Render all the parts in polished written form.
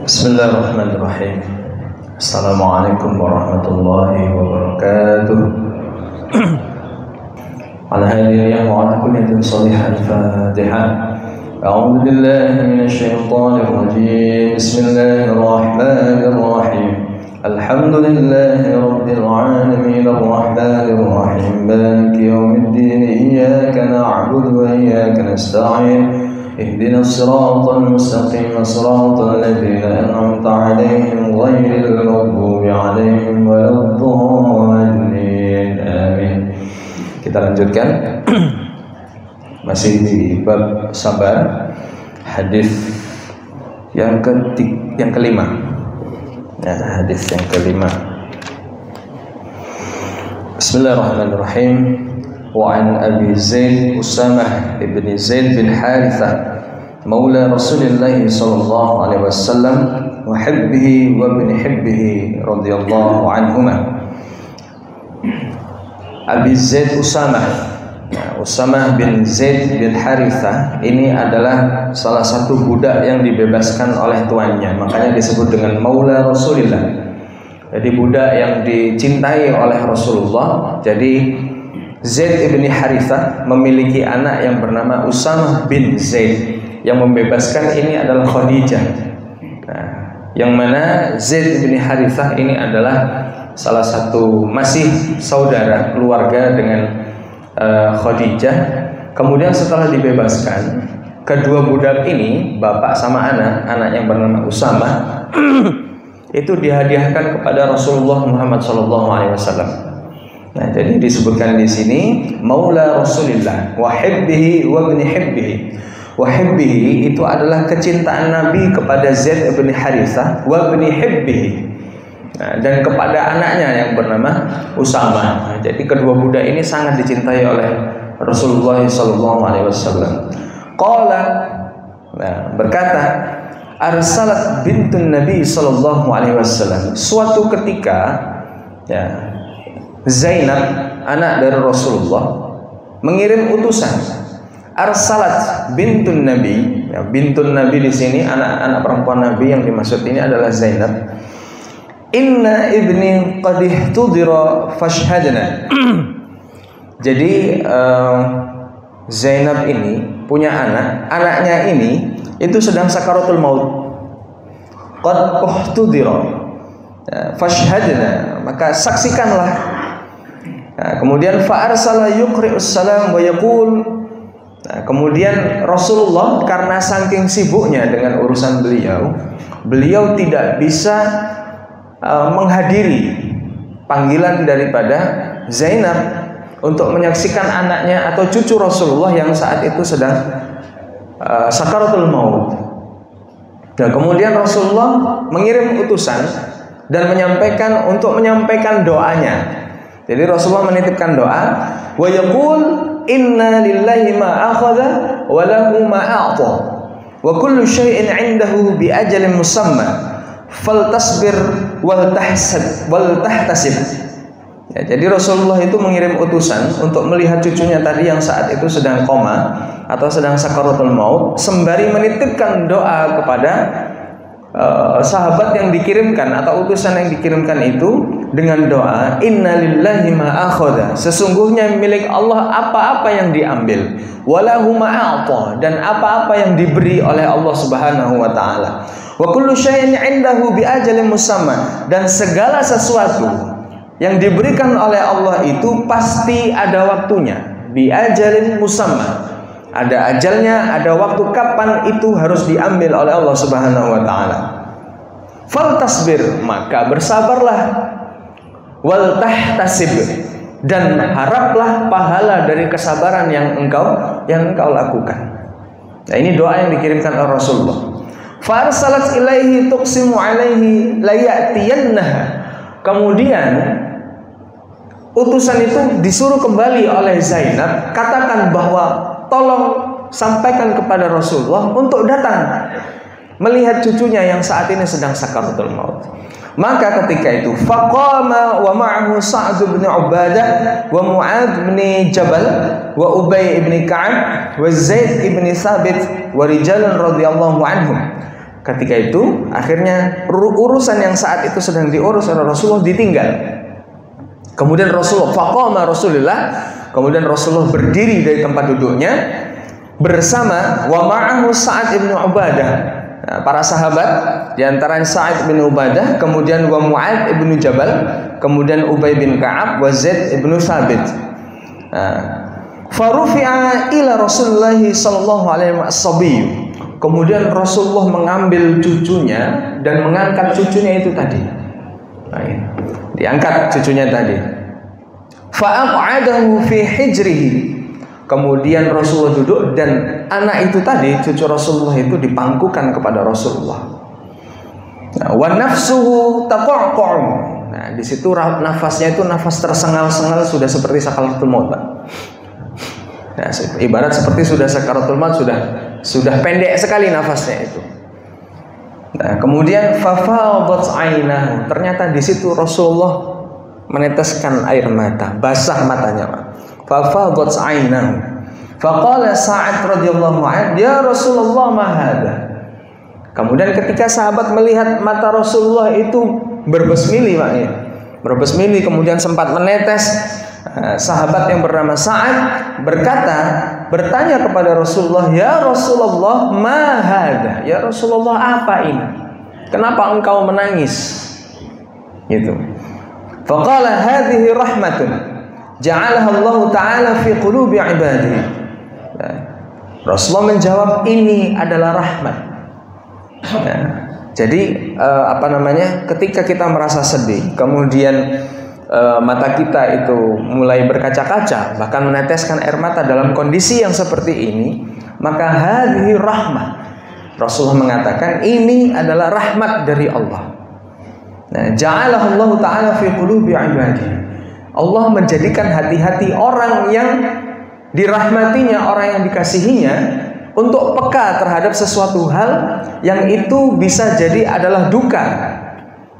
Bismillahirrahmanirrahim. Assalamualaikum warahmatullahi wabarakatuh. Alhamdulillah wa ala kulli shalihan Fatihah. A'udzu billahi minasy syaithanir rajim. Bismillahirrahmanirrahim. Alhamdulillahi rabbil alamin arrahmanir rahim maliki yaumiddin iyyaka na'budu wa iyyaka nasta'in. اهدنا الصراط المستقيم صراط الذين أنعمت عليهم غير المغضوب عليهم ولا الضالين آمين. Kita lanjutkan masih di bab sabar, hadis yang kelima. Ya, hadis yang kelima. Bismillahirrahmanirrahim. وعن أبي زيد أسامة بن زيد بن حارثة مولى رسول الله صلى الله عليه وسلم وحبه وابن حبه رضي الله عنهما. Abi Zaid Usamah bin Zaid bin Harithah ini adalah salah satu budak yang dibebaskan oleh tuannya, makanya disebut dengan Maula Rasulillah. Jadi budak yang dicintai oleh Rasulullah. Jadi Zaid ibn Harithah memiliki anak yang bernama Usamah bin Zaid. Yang membebaskan ini adalah Khadijah. Nah, yang mana Zaid ibn Harithah ini adalah salah satu masih saudara keluarga dengan Khadijah. Kemudian setelah dibebaskan, kedua budak ini, bapak sama anak yang bernama Usamah, itu dihadiahkan kepada Rasulullah Muhammad SAW. Nah, jadi disebutkan di sini Maula Rasulillah wa hibbihi wa ibn hibbihi. Wa hibbihi itu adalah kecintaan Nabi kepada Zaid bin Harithah wa ibn hibbihi. Nah, dan kepada anaknya yang bernama Usamah. Nah, jadi kedua budak ini sangat dicintai oleh Rasulullah SAW. Qala, nah, berkata, arsalat bintun Nabi SAW. Suatu ketika, ya, Zainab, anak dari Rasulullah, mengirim utusan. Arsalat bintun Nabi, ya, bintun Nabi di sini anak perempuan Nabi yang dimaksud ini adalah Zainab. Inna ibni qad ihtudira fashhadna. Jadi Zainab ini punya anaknya ini itu sedang sakaratul maut. Qad ihtudira fashhadna, maka saksikanlah. Nah, kemudian fa'arsala yuqri'us salam wa yaqul. Nah, kemudian Rasulullah karena saking sibuknya dengan urusan beliau tidak bisa menghadiri panggilan daripada Zainab untuk menyaksikan anaknya atau cucu Rasulullah yang saat itu sedang sakaratul maut. Dan kemudian Rasulullah mengirim utusan dan menyampaikan doanya. Jadi Rasulullah menitipkan doa, wa yaqul inna lillahi ma akhadha wa lahu ma a'ta wa kullu syai'in 'indahu bi ajalin musamma faltasbir wal tahtasib. Ya, jadi Rasulullah itu mengirim utusan untuk melihat cucunya tadi yang saat itu sedang koma atau sedang sakaratul maut, sembari menitipkan doa kepada sahabat yang dikirimkan atau utusan yang dikirimkan itu dengan doa inna lillahi ma akhadha, sesungguhnya milik Allah apa-apa yang diambil, walahu ma a'ta, dan apa-apa yang diberi oleh Allah Subhanahu wa taala, wa kullu syai'in 'indahu bi ajalin musamma, dan segala sesuatu yang diberikan oleh Allah itu pasti ada waktunya, bi ajalin musamma, ada ajalnya, ada waktu kapan itu harus diambil oleh Allah Subhanahu wa taala. Faltasbir, maka bersabarlah, wal tahtasib, dan haraplah pahala dari kesabaran yang engkau lakukan. Nah, ini doa yang dikirimkan oleh Rasulullah. Farsalat ilaihi tuqsimu alaihi la ya'tiyannaha. Kemudian utusan itu disuruh kembali oleh Zainab, katakan bahwa tolong sampaikan kepada Rasulullah untuk datang melihat cucunya yang saat ini sedang sakaratul maut. Maka ketika itu faqama wa ma'ahu Sa'd bin Ubadah wa Mu'adz bin Jabal wa Ubay bin Ka'ab wa Zaid bin Thabit wa rijalun radhiyallahu anhum. ketika itu akhirnya urusan yang saat itu sedang diurus oleh Rasulullah ditinggal. Kemudian faqama Rasulullah, kemudian Rasulullah berdiri dari tempat duduknya bersama wa ma'ahu Sa'ad bin Ubadah. Nah, para sahabat di antaranya Sa'ad bin Ubadah, kemudian wa Mu'adz bin Jabal, kemudian Ubay bin Ka'ab, wa Zaid bin Thabit. Farufi'a ila Rasulullah sallallahu alaihi wasallam. Kemudian Rasulullah mengambil cucunya dan mengangkat cucunya itu tadi. Diangkat cucunya tadi. Fa'aq'adahu fi hijrihi. Kemudian Rasulullah duduk dan anak itu tadi, cucu Rasulullah itu dipangkukan kepada Rasulullah. Wa nafsuhu taqa'qa'. Nah, di situ nafasnya itu nafas tersengal-sengal sudah seperti sakaratul maut, Pak. Nah, ibarat seperti sudah sakaratul maut, sudah pendek sekali nafasnya itu. Nah, kemudian fafadat ainahu. Ternyata di situ Rasulullah meneteskan air mata, basah matanya, Pak. Fafadat ainahu. Faqala Sa'ad radhiyallahu anhu, "Ya Rasulullah, ma hadza?" Kemudian ketika sahabat melihat mata Rasulullah itu berbesmili, Pak, ya. Berbesmili kemudian sempat menetes, sahabat yang bernama Sa'ad bertanya kepada Rasulullah, "Ya Rasulullah, ma hadza?" Ya Rasulullah, apa ini? Kenapa engkau menangis? Gitu. Faqala hadhihi rahmatun ja'alaha Allah Ta'ala fi qulubi ibadihi. Rasulullah menjawab, ini adalah rahmat. Jadi ketika kita merasa sedih, kemudian mata kita itu mulai berkaca-kaca, bahkan meneteskan air mata dalam kondisi yang seperti ini, maka hadhihi rahmah. Rasulullah mengatakan ini adalah rahmat dari Allah. Nah, ja'alahu Allah Ta'ala fi qulubi ibadihi. Allah menjadikan hati-hati orang yang dirahmatinya, orang yang dikasihinya untuk peka terhadap sesuatu hal yang itu bisa jadi adalah duka.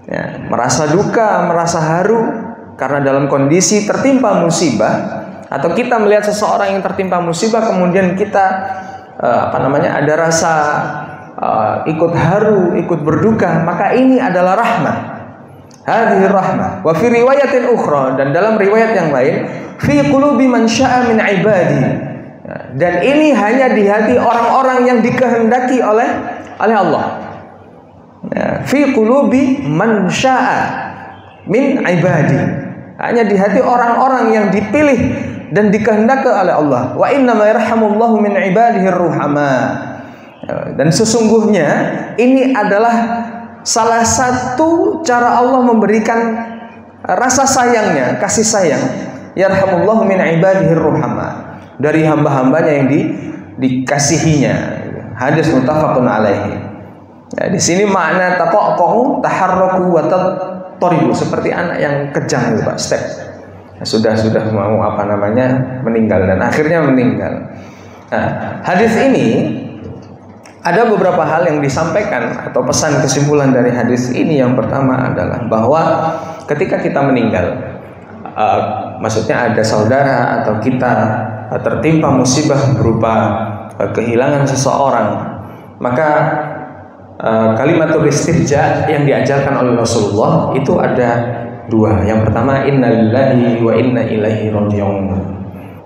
Ya, merasa duka, merasa haru karena dalam kondisi tertimpa musibah, atau kita melihat seseorang yang tertimpa musibah kemudian kita ada rasa ikut haru, ikut berduka, maka ini adalah rahmat. Hadhihi rahmah. Wa fi riwayatin ukhra, dan dalam riwayat yang lain, fi qulubi man syaa min ibadi. Dan ini hanya di hati orang-orang yang dikehendaki oleh Allah. Fi qulubi man syaa min ibadi. Hanya di hati orang-orang yang dipilih dan dikehendaki oleh Allah. Wa inna ma yarhamullahu min ibadihi ruhama. Dan sesungguhnya ini adalah salah satu cara Allah memberikan rasa sayangnya, kasih sayang. Yarhamullahu min ibadihi ruhama. Dari hamba-hambanya yang dikasihinya. Hadis muttafaqun alaihi. Nah, di sini makna taqaqu, taharraku wa taribu, seperti anak yang kejang itu, Pak, step. Sudah mau meninggal dan akhirnya meninggal. Nah, hadis ini ada beberapa hal yang disampaikan atau pesan kesimpulan dari hadis ini. Yang pertama adalah bahwa ketika kita meninggal, maksudnya ada saudara atau kita tertimpa musibah berupa kehilangan seseorang, maka kalimatul istirja yang diajarkan oleh Rasulullah itu ada dua. Yang pertama, innalillahi wa inna ilaihi raji'un.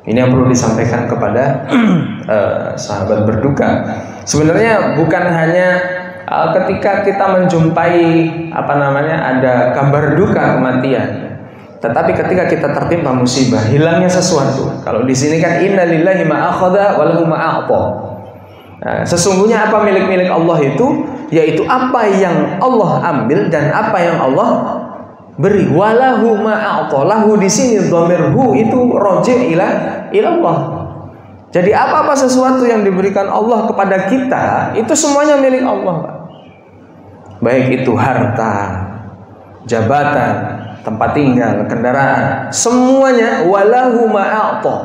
Ini yang perlu disampaikan kepada sahabat berduka. Sebenarnya bukan hanya ketika kita menjumpai ada kabar duka kematian, tetapi ketika kita tertimpa musibah, hilangnya sesuatu. Kalau di sini kan innalillahi ma akhadha wa lahu ma a'ta. Sesungguhnya apa milik Allah itu, yaitu apa yang Allah ambil dan apa yang Allah beri. Walahu ma a'ta. Lahu di sini dhamir hu itu raji' ila Allah. Jadi apa-apa sesuatu yang diberikan Allah kepada kita, itu semuanya milik Allah, Pak. Baik itu harta, jabatan, tempat tinggal, kendaraan, semuanya walahu ma'a'ta.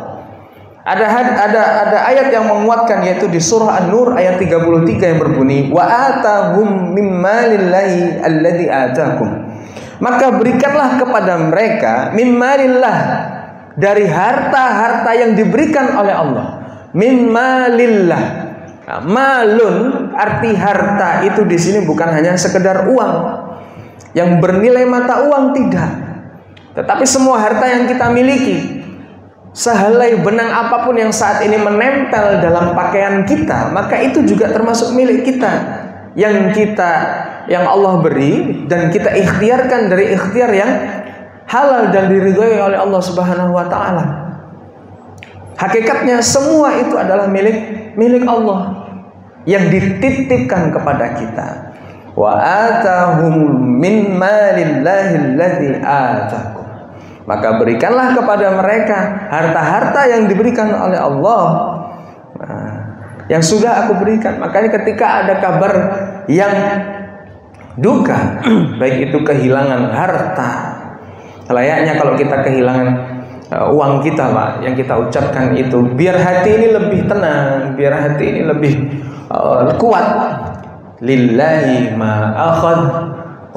Ada ayat yang menguatkan, yaitu di surah An-Nur ayat 33 yang berbunyi wa atahum mimmalillahi alladzi atakum. Maka berikanlah kepada mereka mimmalillah, dari harta-harta yang diberikan oleh Allah. Mimmalillah. Malun arti harta itu di sini bukan hanya sekedar uang yang bernilai mata uang, tidak. Tetapi semua harta yang kita miliki, sehelai benang apapun yang saat ini menempel dalam pakaian kita, maka itu juga termasuk milik kita, yang Allah beri dan kita ikhtiarkan dari ikhtiar yang halal dan diridhoi oleh Allah Subhanahu wa taala. Hakikatnya semua itu adalah milik Allah yang dititipkan kepada kita. Wa atahum min malillahi alladzi atakum. Maka berikanlah kepada mereka harta-harta yang diberikan oleh Allah, yang sudah aku berikan. Makanya ketika ada kabar yang duka, baik itu kehilangan harta, layaknya kalau kita kehilangan uang kita, Pak, yang kita ucapkan itu, biar hati ini lebih tenang, biar hati ini lebih kuat. Lillahi ma akhadh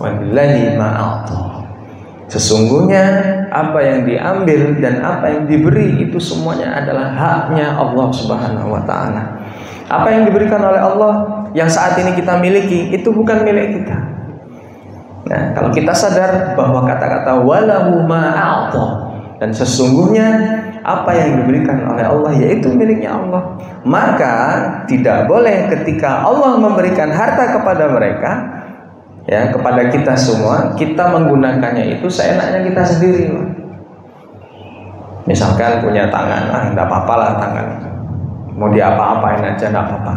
wa lillahi ma a'ta. Sesungguhnya apa yang diambil dan apa yang diberi itu semuanya adalah haknya Allah Subhanahu wa taala. Apa yang diberikan oleh Allah yang saat ini kita miliki itu bukan milik kita. Nah, kalau kita sadar bahwa kata-kata walahu ma'a'ta, dan sesungguhnya apa yang diberikan oleh Allah yaitu miliknya Allah, maka tidak boleh ketika Allah memberikan harta kepada mereka, ya, kepada kita semua, kita menggunakannya itu seenaknya kita sendiri. Misalkan punya tangan, enggak apa-apa lah tangan, mau diapa-apain aja enggak apa-apa,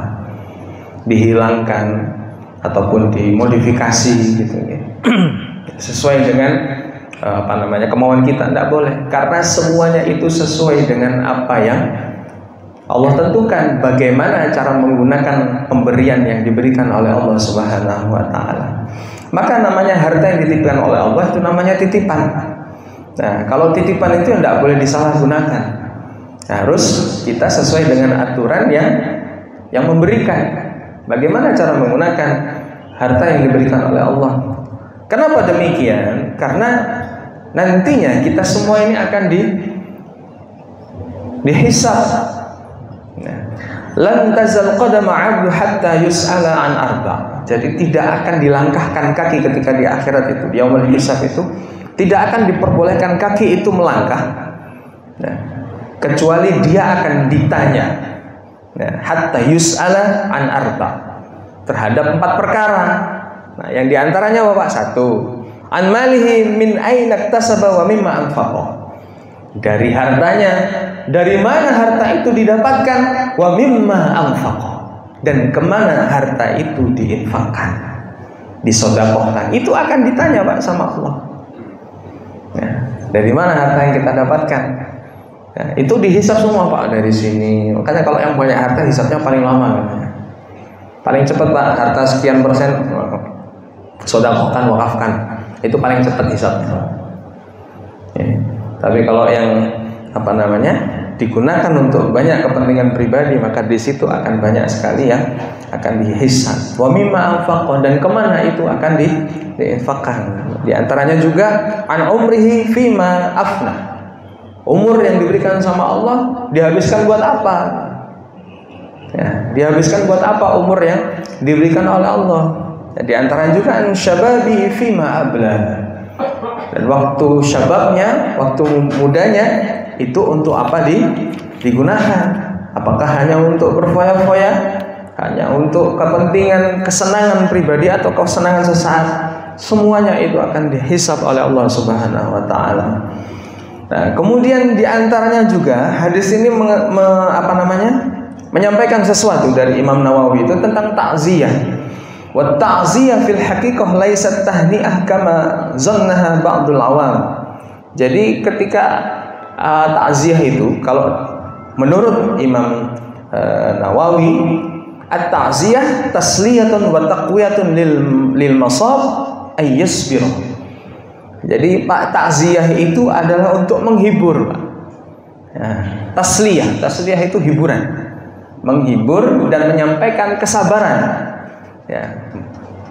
dihilangkan ataupun dimodifikasi gitu ya. Sesuai dengan kemauan kita, enggak boleh, karena semuanya itu sesuai dengan apa yang Allah tentukan, bagaimana cara menggunakan pemberian yang diberikan oleh Allah Subhanahu wa taala. Maka namanya harta yang dititipkan oleh Allah itu namanya titipan. Nah, kalau titipan itu tidak boleh disalahgunakan. Harus kita sesuai dengan aturan yang memberikan. Bagaimana cara menggunakan harta yang diberikan oleh Allah? Kenapa demikian? Karena nantinya kita semua ini akan dihisab. Lan tazal qadama 'abdu hatta yus'ala an arba'. Jadi tidak akan dilangkahkan kaki ketika di akhirat itu, di yaumul hisab itu, tidak akan diperbolehkan kaki itu melangkah, kecuali dia akan ditanya, hatta yus'ala an arba', terhadap 4 perkara. Nah, yang diantaranya Bapak, 1, an malihi min aina iktasaba wa mimma anfaqa. Dari hartanya, dari mana harta itu didapatkan, wa mimma anfaqa, dan kemana harta itu diinfakkan, disedekahkan. Itu akan ditanya Pak sama Allah. Ya, dari mana harta yang kita dapatkan? Ya, itu dihisab semua Pak dari sini. Makanya kalau yang banyak harta hisabnya paling lama, paling cepat Pak. Harta sekian persen sedekahkan, wakafkan, itu paling cepat hisabnya. Ya. Tapi kalau yang digunakan untuk banyak kepentingan pribadi, maka di situ akan banyak sekali yang akan dihisab. Wa mimma anfaqa, dan kemana itu akan diinfakkan. Di antaranya juga an umrihi fima afna. Umur yang diberikan sama Allah dihabiskan buat apa? Ya, dihabiskan buat apa umur yang diberikan oleh Allah? Ya, di antaranya juga an syababi fima abla. Dan waktu syababnya, waktu mudanya itu untuk apa digunakan? Apakah hanya untuk berfoya-foya, hanya untuk kepentingan kesenangan pribadi atau kesenangan sesaat? Semuanya itu akan dihisab oleh Allah Subhanahu wa taala. Nah, kemudian diantaranya juga hadis ini menyampaikan sesuatu dari Imam Nawawi itu tentang ta'ziyah. Wa ta'ziyah fil haqiqah laisat tahni'ah kama zannaha ba'dul awam. Jadi ketika ta'ziyah itu, kalau menurut Imam Nawawi, at-ta'ziyah tasliyatun wa taqwiyatun lil masab ay yasbir. Jadi Pak, ta'ziyah itu adalah untuk menghibur, Pak. Ya, tasliyah itu hiburan, menghibur dan menyampaikan kesabaran. Ya,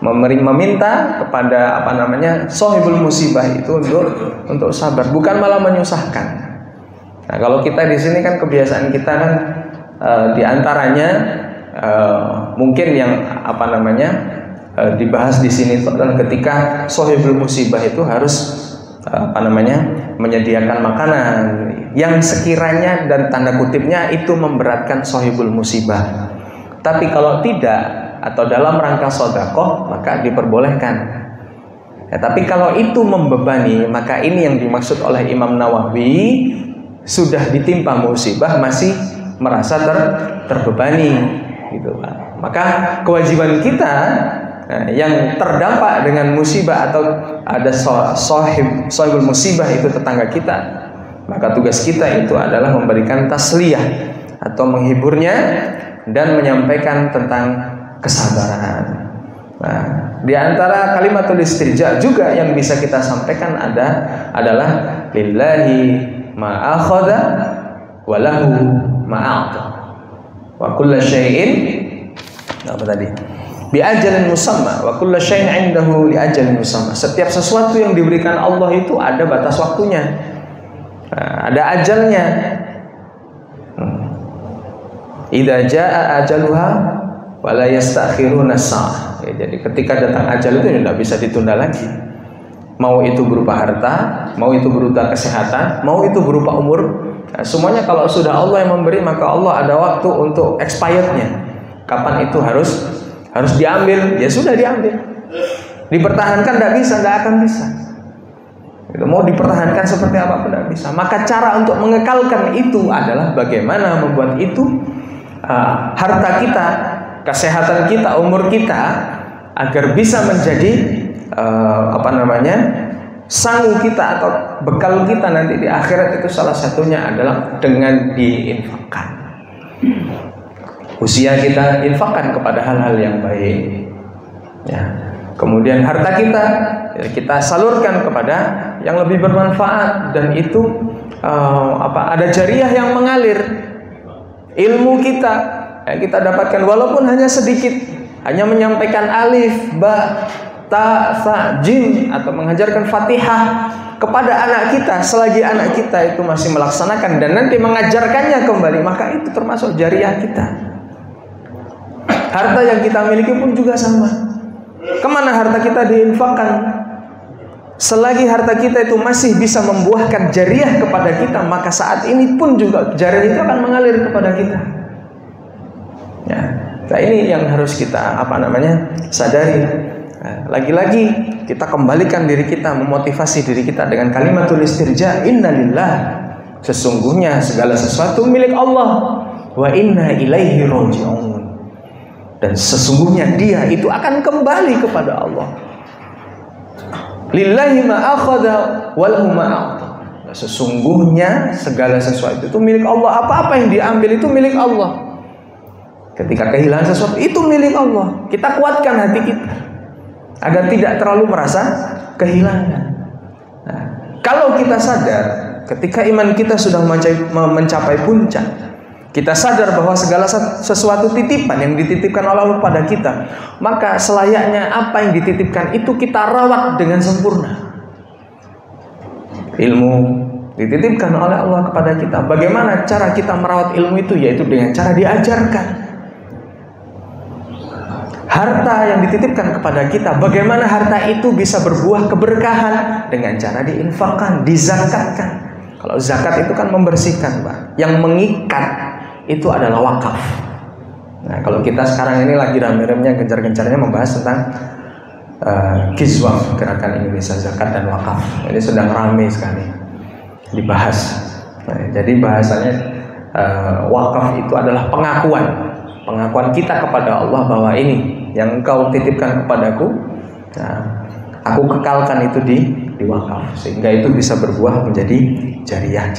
meminta kepada sahibul musibah itu untuk sabar, bukan malah menyusahkan. Nah, kalau kita di sini kan kebiasaan kita kan diantaranya mungkin yang dibahas di sini itu adalah ketika sahibul musibah itu harus menyediakan makanan yang sekiranya dan tanda kutipnya itu memberatkan sahibul musibah. Tapi kalau tidak atau dalam rangka sedekah maka diperbolehkan. Ya, tapi kalau itu membebani, maka ini yang dimaksud oleh Imam Nawawi, sudah ditimpa musibah masih merasa terbebani gitu Pak. Maka kewajiban kita yang terdampak dengan musibah atau ada sahibul musibah itu tetangga kita, maka tugas kita itu adalah memberikan tasliyah atau menghiburnya dan menyampaikan tentang kesabaran. Nah, di antara kalimatul istirja juga yang bisa kita sampaikan adalah lillahi ma akhadha wa lahu ma a'ta wa kullu syai'in bi ajalin musamma wa kullu syai'in 'indahu li ajalin musamma. Setiap sesuatu yang diberikan Allah itu ada batas waktunya. Ada ajalnya. Idza jaa ajaluha wa la yastakhiruna sa'ah. Ya, jadi ketika datang ajal itu tidak bisa ditunda lagi. Mau itu berupa harta, mau itu berupa kesehatan, mau itu berupa umur. Nah, semuanya kalau sudah Allah yang memberi, maka Allah ada waktu untuk expirednya. Kapan itu harus diambil, ya sudah diambil. Dipertahankan tidak bisa, tidak akan bisa. Mau dipertahankan seperti apapun tidak bisa. Maka cara untuk mengekalkan itu adalah bagaimana membuat itu harta kita, kesehatan kita, umur kita agar bisa menjadi sangu kita atau bekal kita nanti di akhirat. Itu salah satunya adalah dengan diinfakkan. Usia kita infakkan kepada hal-hal yang baik. Ya. Kemudian harta kita salurkan kepada yang lebih bermanfaat, dan itu ada jariah yang mengalir. Ilmu kita kita dapatkan walaupun hanya sedikit, hanya menyampaikan alif, ba, ta, sa, jim atau mengajarkan Fatihah kepada anak kita, selagi anak kita itu masih melaksanakan dan nanti mengajarkannya kembali, maka itu termasuk jariah kita. Harta yang kita miliki pun juga sama. Kemana harta kita diinfakkan? Selagi harta kita itu masih bisa membuahkan jariah kepada kita, maka saat ini pun juga jariah itu akan mengalir kepada kita. Ya, nah ini yang harus kita sadari. Nah, lagi-lagi kita kembalikan diri kita, memotivasi diri kita dengan kalimatul istirja, innalillah, sesungguhnya segala sesuatu milik Allah, wa inna ilaihi raji'un, dan sesungguhnya dia itu akan kembali kepada Allah. Lillahi ma akhadha wa lahu ma a'ta. Sesungguhnya segala sesuatu itu milik Allah. Apa-apa yang diambil itu milik Allah. Ketika kehilangan sesuatu itu milik Allah. Kita kuatkan hati kita agar tidak terlalu merasa kehilangan. Nah, kalau kita sadar ketika iman kita sudah mencapai puncak, kita sadar bahwa segala sesuatu titipan yang dititipkan oleh Allah pada kita, maka selayaknya apa yang dititipkan itu kita rawat dengan sempurna. Ilmu dititipkan oleh Allah kepada kita. Bagaimana cara kita merawat ilmu itu? Yaitu dengan cara diajarkan. Harta yang dititipkan kepada kita, bagaimana harta itu bisa berbuah keberkahan? Dengan cara diinfakkan, dizakatkan. Kalau zakat itu kan membersihkan, Pak. Yang mengikat itu adalah wakaf. Nah, kalau kita sekarang ini lagi rame-ramenya, gencar-gencarnya membahas tentang kiswah, gerakan Indonesia zakat dan wakaf. Ini sedang ramai sekali dibahas. Nah, jadi bahasanya wakaf itu adalah pengakuan kita kepada Allah bahwa ini yang engkau titipkan kepadaku, nah, aku kekalkan itu di wakaf, sehingga itu bisa berbuah menjadi jariah.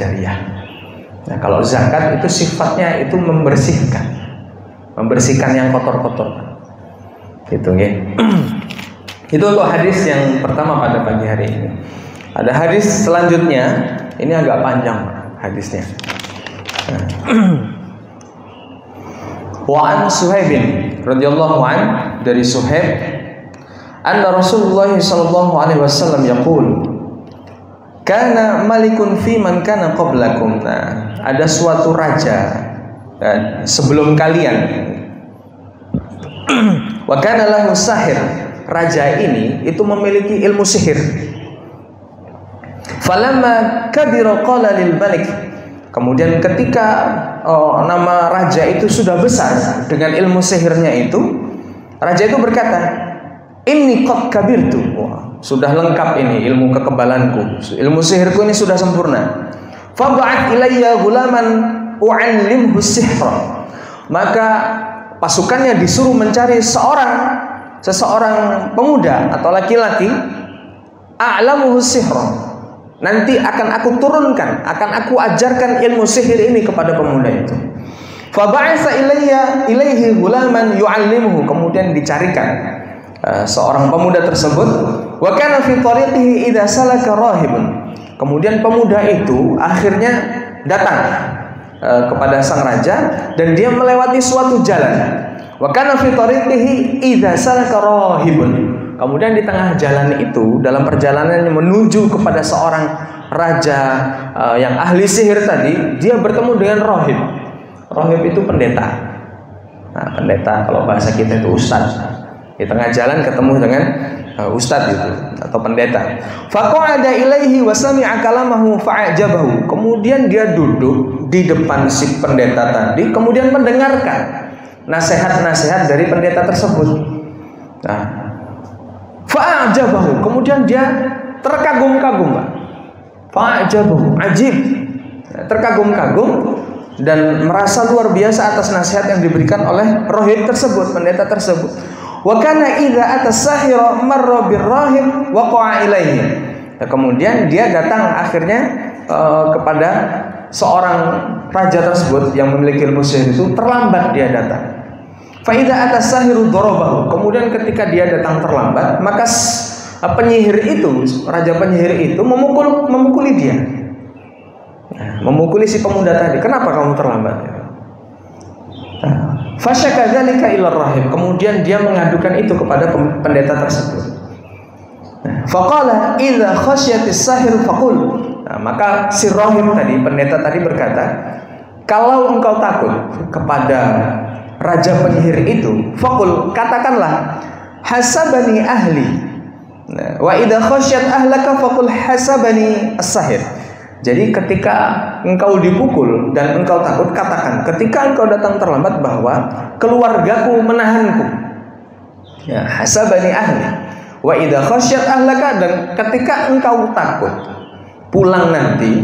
Nah, kalau zakat itu sifatnya itu membersihkan yang kotor-kotor. Gitu ya. Itu untuk hadis yang pertama pada pagi hari ini. Ada hadis selanjutnya, ini agak panjang hadisnya. Wa an Suhaib radhiyallahu an, dari Suhaib, anna Rasulullah sallallahu alaihi wasallam yaqul, kana malikun fi man kana qablakum. Nah, ada suatu raja sebelum kalian. Wa kana lahu sahir. Raja ini itu memiliki ilmu sihir. Falamma kabira qala lil malik. Kemudian ketika nama raja itu sudah besar dengan ilmu sihirnya itu, raja itu berkata, "Inni qad kabirtu." Sudah lengkap ini ilmu kekebalanku. Ilmu sihirku ini sudah sempurna. Fab'ath ilayya ghulaman u'allimhu sihra. Maka pasukannya disuruh mencari seseorang pemuda atau laki-laki, a'lamuhu sihra. Nanti akan aku turunkan, akan aku ajarkan ilmu sihir ini kepada pemuda itu. Fa ba'atsa ilaihi ghulaman yu'allimuhu. Kemudian dicarikan seorang pemuda tersebut. Wa kana fi tariqihi idza salaka rahibun. Kemudian pemuda itu akhirnya datang kepada sang raja dan dia melewati suatu jalan. Wa kana fi tariqihi idza salaka rahibun. Kemudian di tengah jalan itu, dalam perjalanannya menuju kepada seorang raja yang ahli sihir tadi, dia bertemu dengan rohib. Rohib itu pendeta. Nah, pendeta kalau bahasa kita itu ustadz. Di tengah jalan ketemu dengan ustadz itu atau pendeta. Faqa'ada ilaihi wa sami'a kalamahu fa'ajabahu. Kemudian dia duduk di depan si pendeta tadi, kemudian mendengarkan nasihat-nasihat dari pendeta tersebut. Nah, fa'ajabahu, kemudian dia terkagum-kagum, Pak. Fa'ajabahu, ajib, terkagum-kagum dan merasa luar biasa atas nasihat yang diberikan oleh rohib tersebut, pendeta tersebut. Wa kana idza atas-sahira marra birrahib waqa'a ilaihi. Kemudian dia datang akhirnya kepada seorang raja tersebut yang memiliki ilmu sihir itu, terlambat dia datang. Faida atas sahiru dorobahu. Kemudian ketika dia datang terlambat, maka penyihir itu, raja penyihir itu memukuli dia, memukuli si pemuda tadi. Kenapa kamu terlambat? Fasyaka dzalika ila rahib. Kemudian dia mengadukan itu kepada pendeta tersebut. Faqala idza khasyatis sahir faqul. Maka si rahib tadi, pendeta tadi berkata, kalau engkau takut kepada raja penyihir itu, faqul, katakanlah, hasabani ahli. Wa idza khasyat ahlaka faqul hasabani as-sahir. Jadi ketika engkau dipukul dan engkau takut, katakan ketika engkau datang terlambat bahwa keluargaku menahanku. Ya, hasabani ahli. Wa idza khasyat ahlaka, dan ketika engkau takut pulang nanti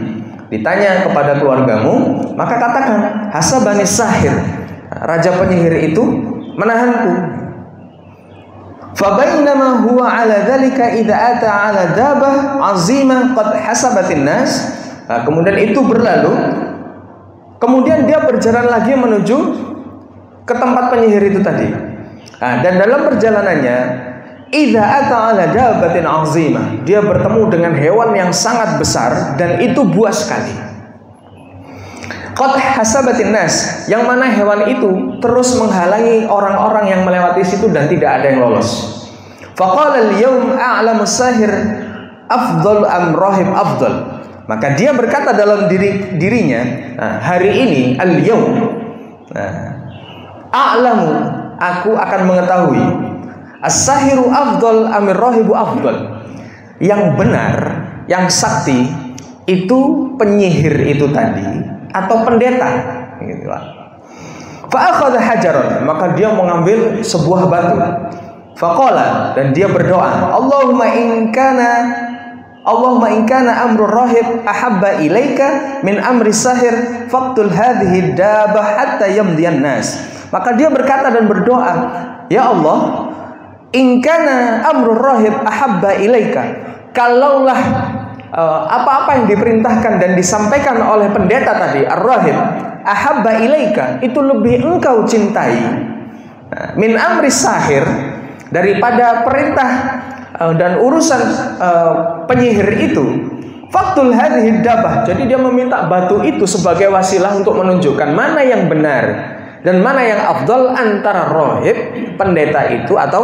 ditanya kepada keluargamu, maka katakan hasabani sahir. Raja penyihir itu menahanku. Fa bainama huwa ala dzalika idza ata ala dabah azimah qad hasabatin nas. Kemudian itu berlalu. Kemudian dia berjalan lagi menuju ke tempat penyihir itu tadi. Dan dalam perjalanannya, idza ata ala dabatin azimah, dia bertemu dengan hewan yang sangat besar dan itu buas sekali. Qad hasabatin nas, yang mana hewan itu terus menghalangi orang-orang yang melewati situ dan tidak ada yang lolos. Faqala al-yawm a'lamu sahir afdal am rahib afdal. Maka dia berkata dalam dirinya, hari ini al-yawm, a'lamu, aku akan mengetahui, as-sahiru afdal am rahibu afdal. Yang benar, yang sakti itu penyihir itu tadi atau pendeta, gitu lah. Fa'akhadha hajaran, maka dia mengambil sebuah batu. Faqala, dan dia berdoa, Allahumma in kana amrul rahib ahabba ilaika min amri sahir faqtul hadhihi dabah hatta yamdiyan nas. Maka dia berkata dan berdoa, ya Allah, in kana amrul rahib ahabba ilaika, kalaulah apa-apa yang diperintahkan dan disampaikan oleh pendeta tadi, ar-rahib, ahabba ilaika, itu lebih engkau cintai, min amri sahir, daripada perintah dan urusan penyihir itu, faktul hadhihi dabah. Jadi dia meminta batu itu sebagai wasilah untuk menunjukkan mana yang benar dan mana yang afdal antara rahib, pendeta itu, atau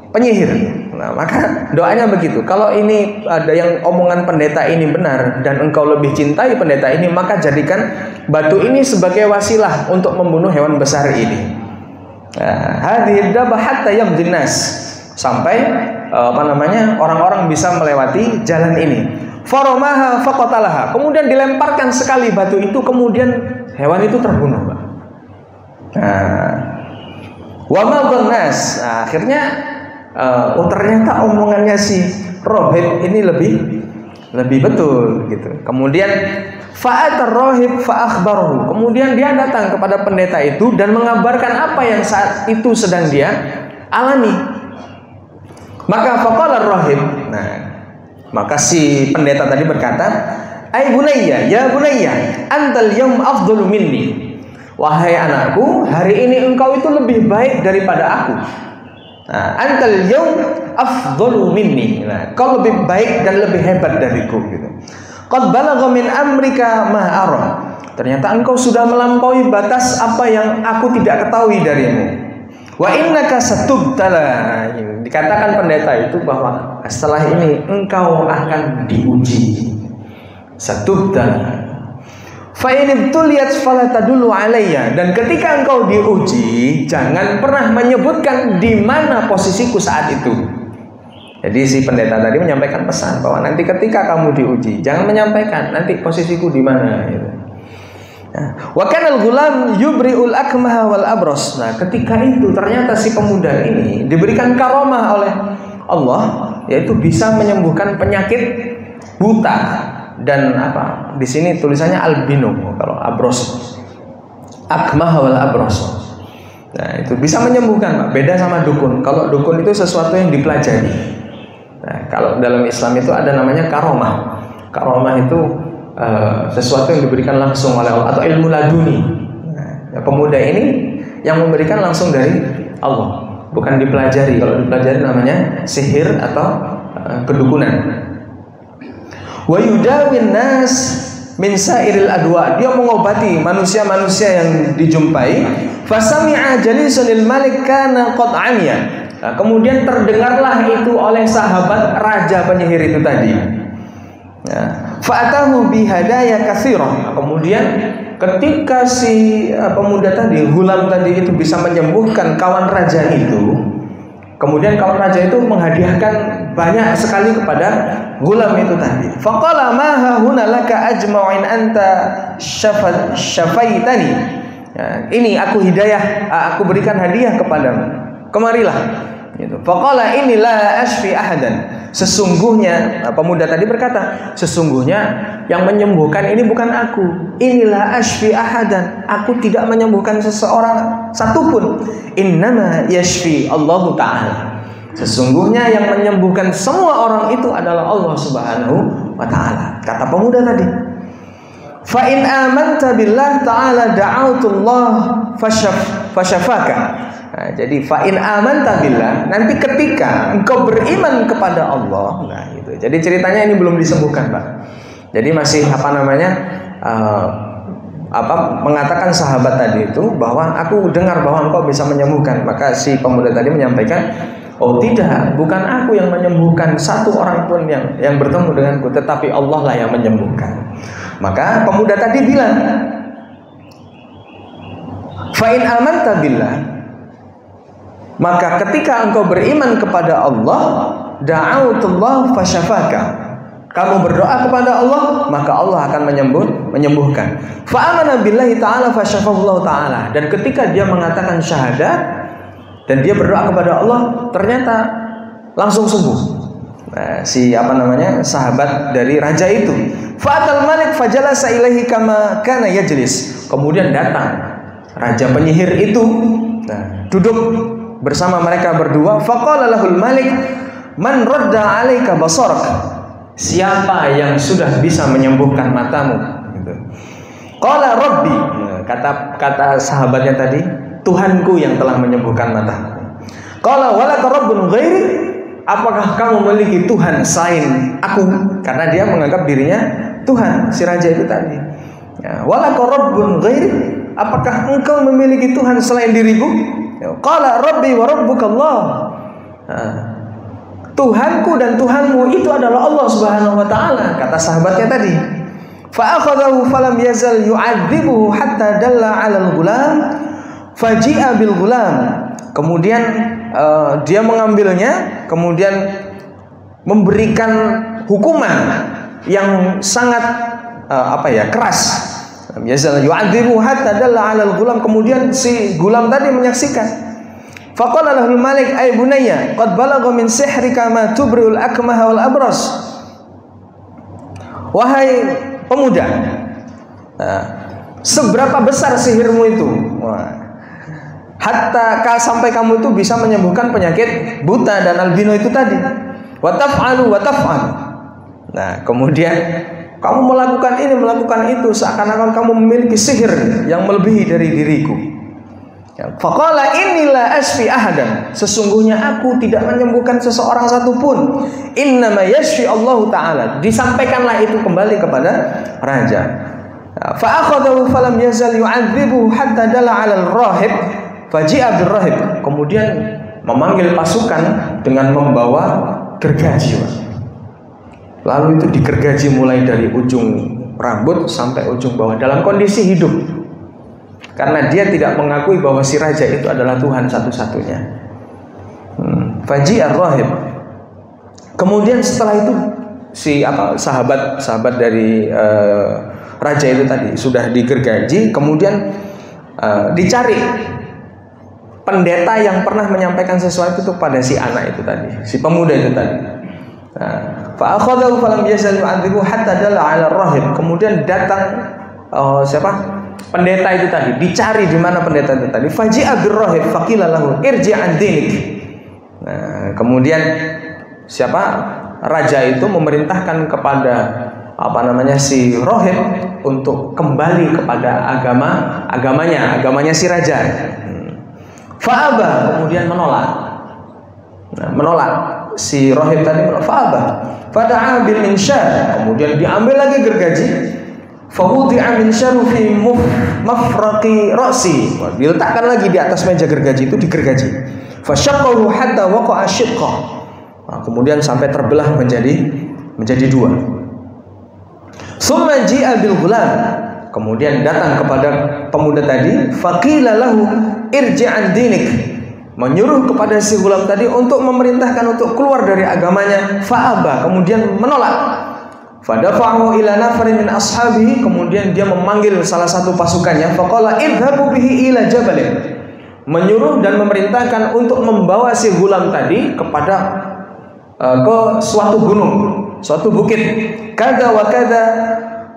penyihir. Nah, maka doanya begitu. Kalau ini ada yang omongan pendeta ini benar dan engkau lebih cintai pendeta ini, maka jadikan batu ini sebagai wasilah untuk membunuh hewan besar ini. Hadhihi dabah hatta yamdin nas, sampai orang-orang bisa melewati jalan ini. Faromaha faqatalaha, kemudian dilemparkan sekali batu itu, kemudian hewan itu terbunuh, Pak. Wa madhan nas, akhirnya ternyata omongannya si rohib ini lebih betul gitu. Kemudian fa'atar rohib fa'akhbarahu, kemudian dia datang kepada pendeta itu dan mengabarkan apa yang saat itu sedang dia alami. Maka faqala rohib, maka si pendeta tadi berkata, "Ai bunayya, ya bunayya, antal yawm afdalu minni." Wahai anakku, hari ini engkau itu lebih baik daripada aku. Antal yawm afdalu minni. Kau lebih baik dan lebih hebat dariku gitu. Qad balagha min amrika ma ara. Ternyata engkau sudah melampaui batas apa yang aku tidak ketahui darimu. Wa innaka satubtala. Dikatakan pendeta itu bahwa setelah ini engkau akan diuji. Satubtala. Fa in tuliyat fala tadullu alayya, dan ketika engkau diuji jangan pernah menyebutkan di mana posisiku saat itu. Jadi si pendeta tadi menyampaikan pesan bahwa nanti ketika kamu diuji jangan menyampaikan nanti posisiku di mana gitu. Wa kana al-ghulam yubri'ul akmaha wal abros. Ketika itu ternyata si pemuda ini diberikan karomah oleh Allah, yaitu bisa menyembuhkan penyakit buta dan di sini tulisannya albino, kalau abros, akmah wal abros. Itu bisa menyembuhkan, Pak. Beda sama dukun. Kalau dukun itu sesuatu yang dipelajari. Kalau dalam Islam itu ada namanya karomah. Karomah itu sesuatu yang diberikan langsung oleh Allah, atau ilmu laduni. Pemuda ini yang memberikan langsung dari Allah, bukan dipelajari. Kalau dipelajari namanya sihir atau kedukunan. Wa yudawin nas min sairil adwa, dia mengobati manusia-manusia yang dijumpai. Fasami'a jalisun lil malik kana qad amiya. Kemudian terdengarlah itu oleh sahabat raja penyihir itu tadi. Fa'atahu bihadaya katsirah. Kemudian ketika si pemuda tadi, gulam tadi itu bisa menyembuhkan kawan raja itu, kemudian kawan raja itu menghadiahkan banyak sekali kepada gulam itu tadi. Faqala ma hahuna laka ajma'in anta syafaitani. Ini aku hidayah, aku berikan hadiah kepadamu. Kemarilah. Gitu. Faqala inilah ashfi ahadan. Sesungguhnya pemuda tadi berkata, sesungguhnya yang menyembuhkan ini bukan aku. Inilah ashfi ahadan. Aku tidak menyembuhkan seseorang satupun. Innama yashfi Allahu ta'ala. Sesungguhnya yang menyembuhkan semua orang itu adalah Allah Subhanahu wa ta'ala. Kata pemuda tadi. Fa in amanta billah ta'ala da'autullah fasyafaka. Jadi fa in amanta billah, nanti ketika engkau beriman kepada Allah, gitu. Jadi ceritanya ini belum disembuhkan, Pak. Jadi masih mengatakan sahabat tadi itu bahwa aku dengar bahwa engkau bisa menyembuhkan. Maka si pemuda tadi menyampaikan, oh tidak, bukan aku yang menyembuhkan, satu orang pun yang bertemu denganku, tetapi Allah lah yang menyembuhkan. Maka pemuda tadi bilang, fa in amanta billah, maka ketika engkau beriman kepada Allah, da'autullah fasyafaka, kamu berdoa kepada Allah, maka Allah akan menyembuhkan. Fa'amana billahi ta'ala fasyafahullahu ta'ala. Dan ketika dia mengatakan syahadat dan dia berdoa kepada Allah, ternyata langsung sembuh. Sahabat dari raja itu. Fa'atal malik fajalasa ilaihi kama kana yajlis. Kemudian datang raja penyihir itu, duduk bersama mereka berdua. Faqala lahul malik man radda 'alaika basarak. Siapa yang sudah bisa menyembuhkan matamu? Gitu. Qala rabbi. Kata sahabatnya tadi, Tuhanku yang telah menyembuhkan matamu. Qala walaka rabbun ghairi. Apakah kamu memiliki Tuhan selain aku? Karena dia menganggap dirinya Tuhan, si raja itu tadi. Walaka rabbun ghairi. Apakah engkau memiliki Tuhan selain diriku? Qala rabbi wa rabbuka Allah. Tuhanku dan Tuhanmu itu adalah Allah Subhanahu wa ta'ala, kata sahabatnya tadi. Fa akhadahu falam yazal yu'adzibuhu hatta dalla 'alal ghulam faji'a bil ghulam kemudian dia mengambilnya, kemudian memberikan hukuman yang sangat keras. Yu'adzibu hatta dalla 'alal gulam, kemudian si gulam tadi menyaksikan. Faqala lahul malik ay bunayya qad balagha min sihrika ma tubri'ul akmaha wal abras. Wahai pemuda, seberapa besar sihirmu itu? Hatta sampai kamu itu bisa menyembuhkan penyakit buta dan albino itu tadi. Wa taf'alu wa taf'al. Nah, kemudian kamu melakukan ini, melakukan itu, seakan-akan kamu memiliki sihir yang melebihi dari diriku. Faqala inilah asfi ahadan, sesungguhnya aku tidak menyembuhkan seseorang satupun. Innama yashfi Allah Ta'ala. Disampaikanlah itu kembali kepada raja. Fa'akhadahu falam yazal yu'adzibuhu hatta dala 'alal rahib faji'a birrahib. Kemudian memanggil pasukan dengan membawa gergaji. Lalu itu digergaji mulai dari ujung rambut sampai ujung bawah dalam kondisi hidup. Karena dia tidak mengakui bahwa si raja itu adalah Tuhan satu-satunya. Faji'ar rahib. Kemudian setelah itu si sahabat dari raja itu tadi sudah digergaji, kemudian dicari pendeta yang pernah menyampaikan sesuatu itu pada si anak itu tadi, si pemuda itu tadi. Fa'akhadahu falam yazal yu'adzibu hatta dalla 'ala rahib. Kemudian datang pendeta itu tadi, dicari di mana pendeta itu tadi. Faji'a birrahib faqila lahu irji' an dinik. Nah, kemudian raja itu memerintahkan kepada si rahib untuk kembali kepada agamanya si raja. Fa'aba, kemudian menolak. Si rahib tadi menolak. Fa'aba. Fada'a bil minsyar, kemudian diambil lagi gergaji. Fawudi'a minsyaru fi mafraqi ra'si, diletakkan lagi di atas meja gergaji itu, digergaji. Fasyaqqahu hatta waqa'a shiqqa. Kemudian sampai terbelah menjadi dua. Tsumma ji'a bil ghulam, kemudian datang kepada pemuda tadi. Faqila lahu irji' an dinik, menyuruh kepada si gulam tadi untuk memerintahkan untuk keluar dari agamanya. Fa'aba, kemudian menolak. Fadafa'u ila nafarin min ashabihi, kemudian dia memanggil salah satu pasukannya. Faqala idhabu bihi ila jabalin, menyuruh dan memerintahkan untuk membawa si gulam tadi kepada ke suatu gunung, suatu bukit. Kada wa kada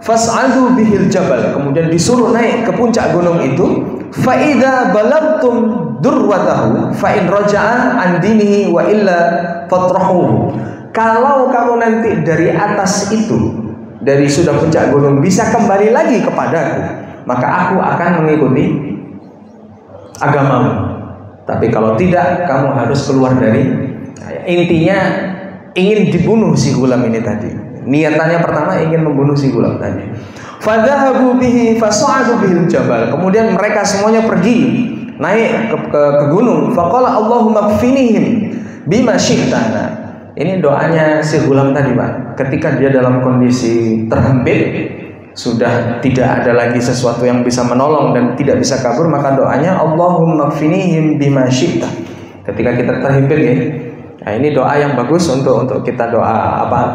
fas'adu bihil jabal, kemudian disuruh naik ke puncak gunung itu. Fa idza balagtum durwatahu fa in raja'a an dinihi wa illa fatrahuhu. Kalau kamu nanti dari atas itu, dari sudah puncak gunung bisa kembali lagi kepadaku, maka aku akan mengikuti agamamu. Tapi kalau tidak, kamu harus keluar dari. Intinya ingin dibunuh si gulam ini tadi. Niatannya pertama ingin membunuh si gulam tadi. Fadhahabu bihi fas'adu bihil jabal. Kemudian mereka semuanya pergi naik ke gunung. Faqala Allahumma kfinihim bima syi'tana. Ini doanya si gulam tadi, Pak. Ketika dia dalam kondisi terhimpit, sudah tidak ada lagi sesuatu yang bisa menolong dan tidak bisa kabur, maka doanya Allahumma kfinihim bima syi'ta. Ketika kita terhimpit ya. Nah, ini doa yang bagus untuk kita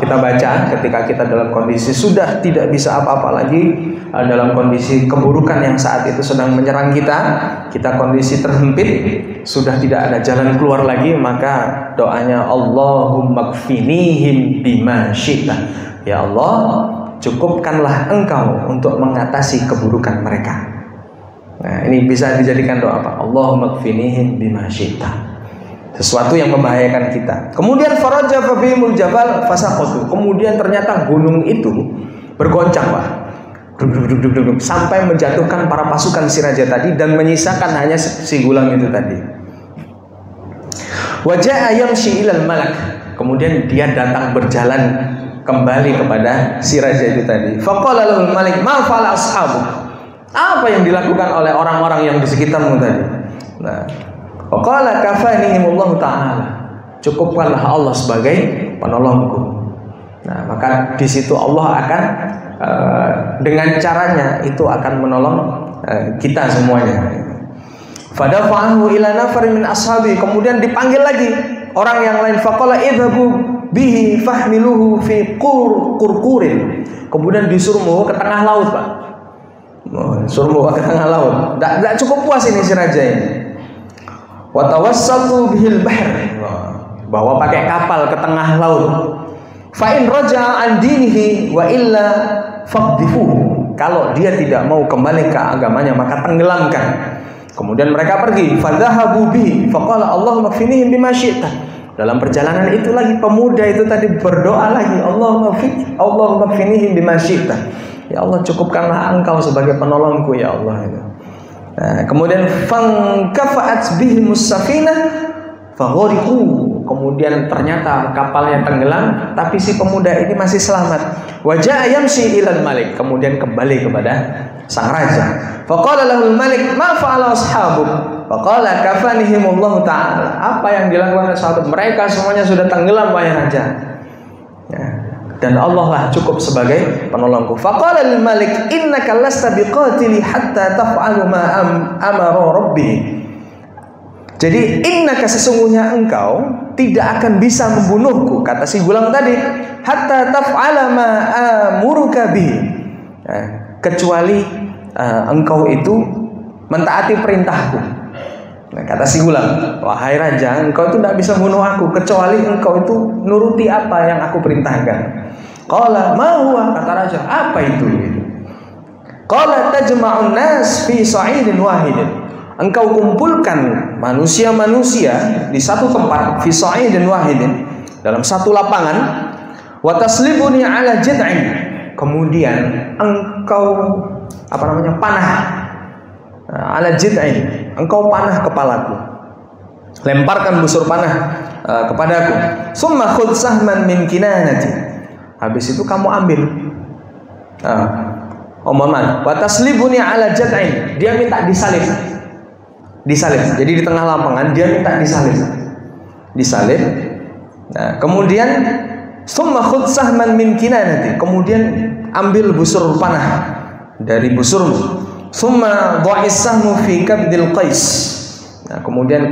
kita baca ketika kita dalam kondisi sudah tidak bisa apa-apa lagi, dalam kondisi keburukan yang saat itu sedang menyerang kita kondisi terhimpit, sudah tidak ada jalan keluar lagi, maka doanya Allahumma kfinihim bima syi'ta. Ya Allah, cukupkanlah Engkau untuk mengatasi keburukan mereka. Nah, ini bisa dijadikan doa apa? Allahumma kfinihim bima syi'ta. Sesuatu yang membahayakan kita. Kemudian faraja fabihimul jabal fasaqatu. Kemudian ternyata gunung itu bergoncang, Pak. Sampai menjatuhkan para pasukan si raja tadi dan menyisakan hanya si gulam itu tadi. Wajah yamshi ilal malak. Kemudian dia datang berjalan kembali kepada si raja itu tadi. Faqala lahul malik ma fa'ala ashabuk. Apa yang dilakukan oleh orang-orang yang di sekitarmu tadi? Nah, faqala kafanihimullahu ta'ala. Cukupkanlah Allah sebagai penolongku. Nah, maka di situ Allah akan dengan caranya itu akan menolong kita semuanya. Fadafa'ahu ila nafarin min ashabi, kemudian dipanggil lagi orang yang lain. Faqala idhabu bihi fahmiluhu fi qurqurin. Kemudian disuruh membawa ke tengah laut, Pak. Suruh membawa ke tengah laut. Tidak cukup puas ini si raja ini. Wa tawassatu bihil bahr, bawa pakai kapal ke tengah laut. Fa in raja'a an dinihi wa illa faqdifuhu. Kalau dia tidak mau kembali ke agamanya maka tenggelamkan. Kemudian mereka pergi. Fadhahabu bihi faqala Allahumma kfinihim bima syi'ta. Dalam perjalanan itu lagi pemuda itu tadi berdoa lagi, Allahumma kfinihim bima syi'ta. Ya Allah, cukupkanlah Engkau sebagai penolongku ya Allah. Nah, kemudian fankafa'at bihimus safinah faghariqu. Kemudian ternyata kapalnya tenggelam, tapi si pemuda ini masih selamat. Wajah yamshi ilal malik, kemudian kembali kepada sang raja. Faqala lahul malik, ma fa'ala ashabuk? Faqala kafanihimullahu ta'ala. Apa yang dilakukan oleh sahabat mereka semuanya sudah tenggelam wahai raja. Ya. Dan Allah lah cukup sebagai penolongku. Faqala lil malik, innaka lasta biqatili hatta taf'alu ma amara rabbi. Jadi innaka, sesungguhnya engkau tidak akan bisa membunuhku, kata si gulam tadi, hatta taf'ala ma amuruka bihi, kecuali engkau itu mentaati perintahku. Nah, kata si gulam, wahai raja, engkau itu tidak bisa membunuh aku kecuali engkau itu nuruti apa yang aku perintahkan. Qala ma huwa, kata raja, apa itu? Qala tajma'un nas fi sa'idin wahidin. Engkau kumpulkan manusia-manusia di satu tempat, fi sa'idin wahidin, dalam satu lapangan, wa taslibuni ala jid'in. Kemudian engkau panah ala jid'in, engkau panah kepalaku, lemparkan busur panah kepadaku. Summa khudh sahman min kinanati. Habis itu kamu ambil wa taslibuni ala jid'in. Dia minta disalib. Jadi di tengah lapangan dia minta disalib. Nah, kemudian summa khudh sahman min kinanati, kemudian ambil busur panah dari busurmu. Summa dha'is sahmu fi kabdil qais. Nah, kemudian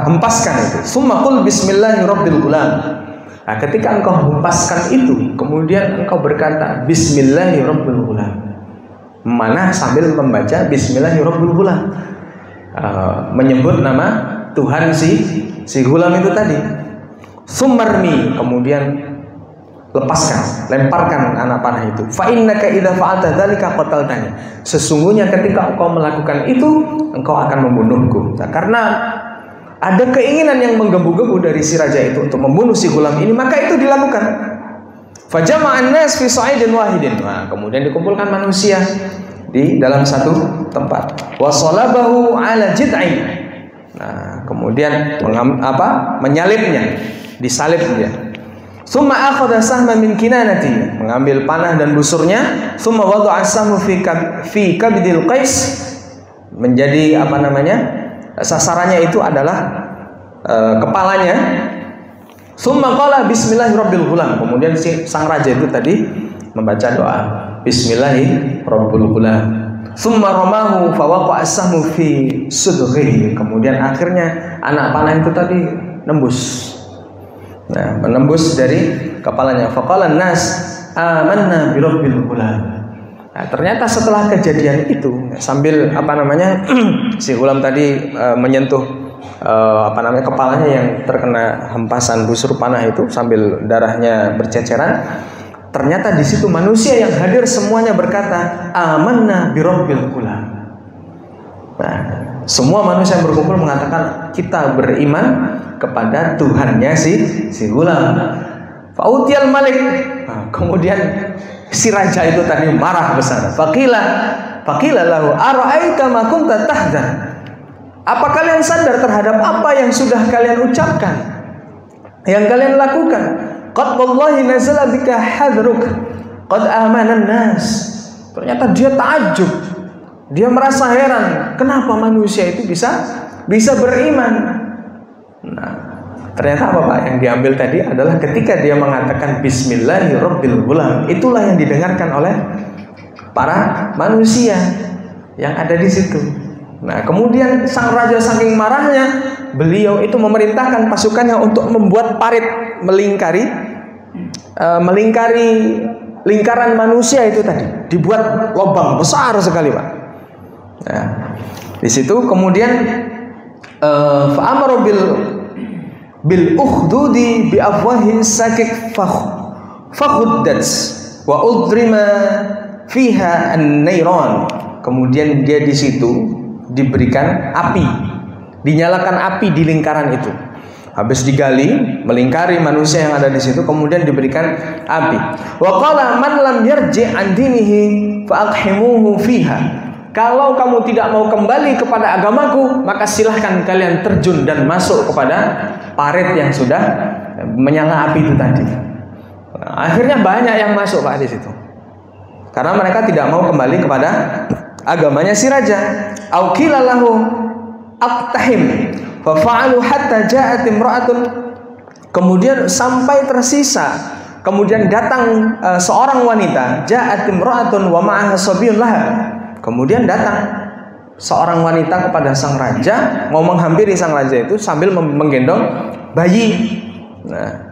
hempaskan itu. Summa qul bismillahi rabbil gulam. Nah, ketika engkau hempaskan itu, kemudian engkau berkata bismillahi rabbil gulam. Mana sambil membaca bismillahi rabbil gulam. Menyebut nama Tuhan si gulam itu tadi. Sumarmi, kemudian lemparkan anak panah itu. Fa innaka idza fa'alta dzalika qataltani. Sesungguhnya ketika engkau melakukan itu, engkau akan membunuhku. Nah, karena ada keinginan yang menggebu-gebu dari si raja itu untuk membunuh si gulam ini, maka itu dilakukan. Fa jama'an nas fi sa'idin wahidin. Nah, kemudian dikumpulkan manusia di dalam satu tempat. Wasalabahu ala jid'in. Nah, kemudian menyalibnya, disalib dia. Summa akhadha sahman min kinanati, mengambil panah dan busurnya. Summa wada'a sahmu fi kabdil qais, menjadi sasarannya itu adalah kepalanya. Summa qala bismillahirabbil ghulam. Kemudian sang raja itu tadi membaca doa bismillahirabbil ghulam. Summa ramahu fawaqa as-sahmu fi sudghihi. Kemudian akhirnya anak panah itu tadi menembus dari kepalanya. Faqala an-nas amanna birabbil ghulam. Nah, ternyata setelah kejadian itu, sambil si gulam tadi menyentuh kepalanya yang terkena hempasan busur panah itu sambil darahnya berceceran, ternyata di situ manusia yang hadir semuanya berkata amanna birabbil ghulam. Nah, semua manusia yang berkumpul mengatakan kita beriman kepada Tuhannya si gulam. Fa'utiyal malik. Nah, kemudian si raja itu tadi marah besar. Faqila lahu ara'aita ma kunta tahzan. Apa kalian sadar terhadap apa yang sudah kalian ucapkan, yang kalian lakukan? Qad wallahi nazala bika hadruk qad amana nas. Ternyata dia takjub. Dia merasa heran, kenapa manusia itu bisa beriman. Nah, ternyata apa Pak? Yang diambil tadi adalah ketika dia mengatakan bismillahirabbil ghulam, itulah yang didengarkan oleh para manusia yang ada di situ. Nah, kemudian sang raja saking marahnya, beliau itu memerintahkan pasukannya untuk membuat parit melingkari lingkaran manusia itu tadi. Dibuat lubang besar sekali, Pak. Nah, di situ kemudian fa'amara bil ukhdudi bi afwahi sakik fakhuddat wa udrima fiha an-nairan. Kemudian dia di situ diberikan api, dinyalakan api di lingkaran itu. Habis digali, melingkari manusia yang ada di situ, kemudian diberikan api. Wa qala man lam yarji' an dinihi fa aqhimuhu fiha. Kalau kamu tidak mau kembali kepada agamaku, maka silahkan kalian terjun dan masuk kepada parit yang sudah menyala api itu tadi. Nah, akhirnya banyak yang masuk, Pak, di situ. Karena mereka tidak mau kembali kepada agamanya si raja. Au qila lahu aqtahim fa fa'alu hatta ja'at imra'atun. Kemudian sampai tersisa, kemudian datang seorang wanita, ja'at imra'atun wa ma'aha sabiyyun laha. Kemudian datang seorang wanita kepada sang raja, mau menghampiri sang raja itu sambil menggendong bayi. Nah,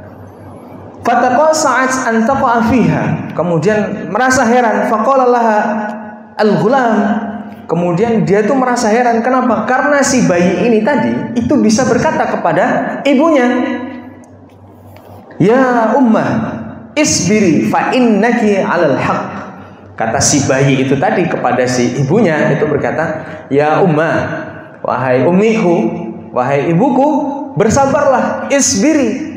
fataqasa'at an taqa'a fiha. Kemudian merasa heran, faqala laha al-ghulam. Kemudian dia tuh merasa heran, kenapa? Karena si bayi ini tadi itu bisa berkata kepada ibunya, ya ummah isbiri fa innaki 'alal haq. Kata si bayi itu tadi kepada si ibunya itu berkata, ya ummah, wahai ummiku, wahai ibuku, bersabarlah, isbiri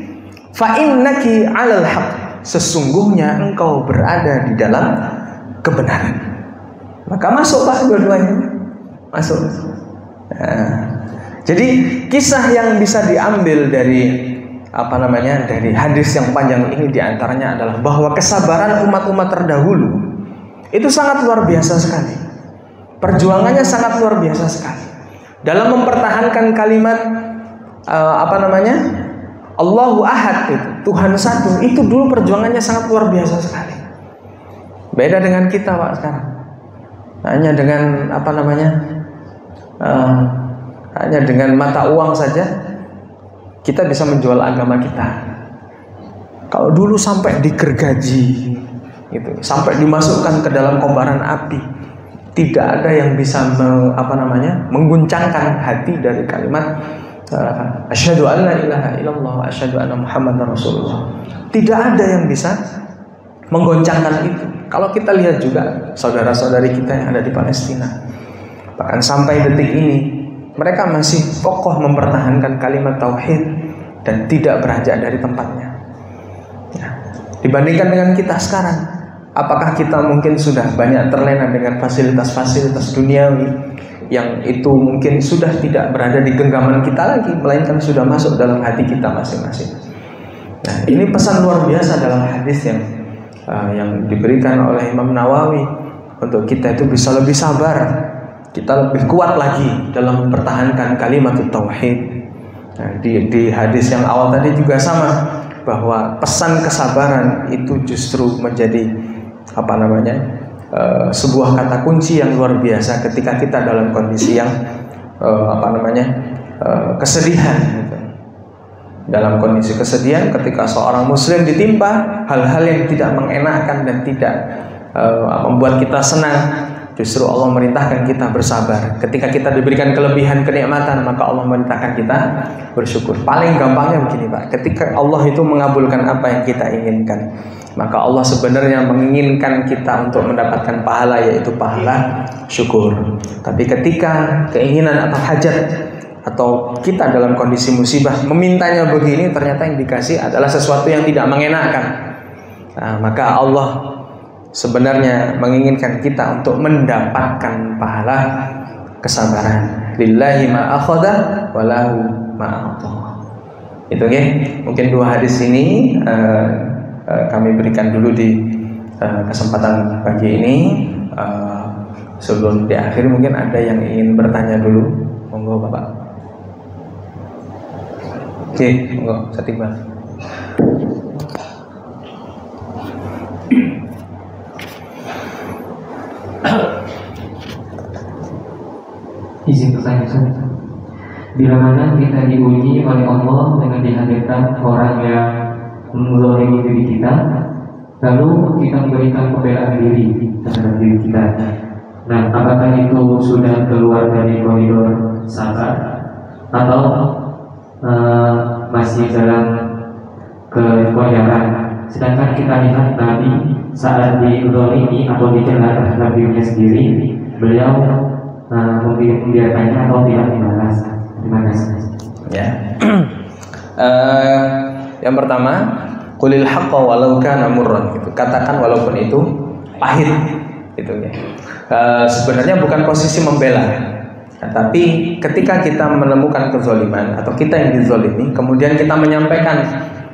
fa innaki 'alal haq. Sesungguhnya engkau berada di dalam kebenaran. Maka masuk, Pak, dua-duanya masuk. Nah, jadi kisah yang bisa diambil dari dari hadis yang panjang ini diantaranya adalah bahwa kesabaran umat-umat terdahulu itu sangat luar biasa sekali. Perjuangannya sangat luar biasa sekali dalam mempertahankan kalimat Allahu Ahad, itu Tuhan satu. Itu dulu perjuangannya sangat luar biasa sekali. Beda dengan kita, Pak, sekarang. Hanya dengan hanya dengan mata uang saja kita bisa menjual agama kita. Kalau dulu sampai digergaji, gitu, sampai dimasukkan ke dalam kobaran api, tidak ada yang bisa mengguncangkan hati dari kalimat asyhadu an la ilaha illallah wa asyhadu anna muhammadar rasulullah. Tidak ada yang bisa menggoncangkan itu. Kalau kita lihat juga saudara-saudari kita yang ada di Palestina, bahkan sampai detik ini mereka masih kokoh mempertahankan kalimat tauhid dan tidak beranjak dari tempatnya. Ya. Dibandingkan dengan kita sekarang, apakah kita mungkin sudah banyak terlena dengan fasilitas-fasilitas duniawi yang itu mungkin sudah tidak berada di genggaman kita lagi, melainkan sudah masuk dalam hati kita masing-masing. Nah, ini pesan luar biasa dalam hadis yang diberikan oleh Imam Nawawi untuk kita itu bisa lebih sabar, kita lebih kuat lagi dalam mempertahankan kalimat tauhid. Nah, di hadis yang awal tadi juga sama, bahwa pesan kesabaran itu justru menjadi sebuah kata kunci yang luar biasa ketika kita dalam kondisi yang kesedihan, gitu. Dalam kondisi kesedihan, ketika seorang muslim ditimpa hal-hal yang tidak mengenakkan dan tidak membuat kita senang, justru Allah merintahkan kita bersabar. Ketika kita diberikan kelebihan kenikmatan, maka Allah merintahkan kita bersyukur. Paling gampangnya begini, Pak, ketika Allah itu mengabulkan apa yang kita inginkan, maka Allah sebenarnya menginginkan kita untuk mendapatkan pahala, yaitu pahala syukur. Tapi ketika keinginan atau hajat atau kita dalam kondisi musibah memintanya begini, ternyata yang dikasih adalah sesuatu yang tidak mengenakan, nah, maka Allah sebenarnya menginginkan kita untuk mendapatkan pahala kesabaran. Lillahi ma akhadha wa lahu ma a'ta. Itu ya. Mungkin dua hadis ini kami berikan dulu di kesempatan pagi ini. Sebelum diakhiri mungkin ada yang ingin bertanya dulu. Monggo, Bapak. Oke, monggo, Satiba. Izin izin bertanya saja. Bila mana kita diuji oleh Allah dengan dihadirkan orang yang menzalimi diri kita, lalu kita memberikan pembelaan diri terhadap diri kita. Nah, apakah itu sudah keluar dari koridor sabar atau masih dalam kewajaran? Sedangkan kita lihat Nabi saat dizalimi atau dicela terhadap dirinya sendiri, beliau membiarkannya atau tidak dibalas. Terima kasih. Ya. Yang pertama, qulil haqqa walau kana murran, gitu. Katakan walaupun itu pahit, gitu ya. Sebenarnya bukan posisi membela. Tapi ketika kita menemukan kezaliman atau kita yang dizalimi, kemudian kita menyampaikan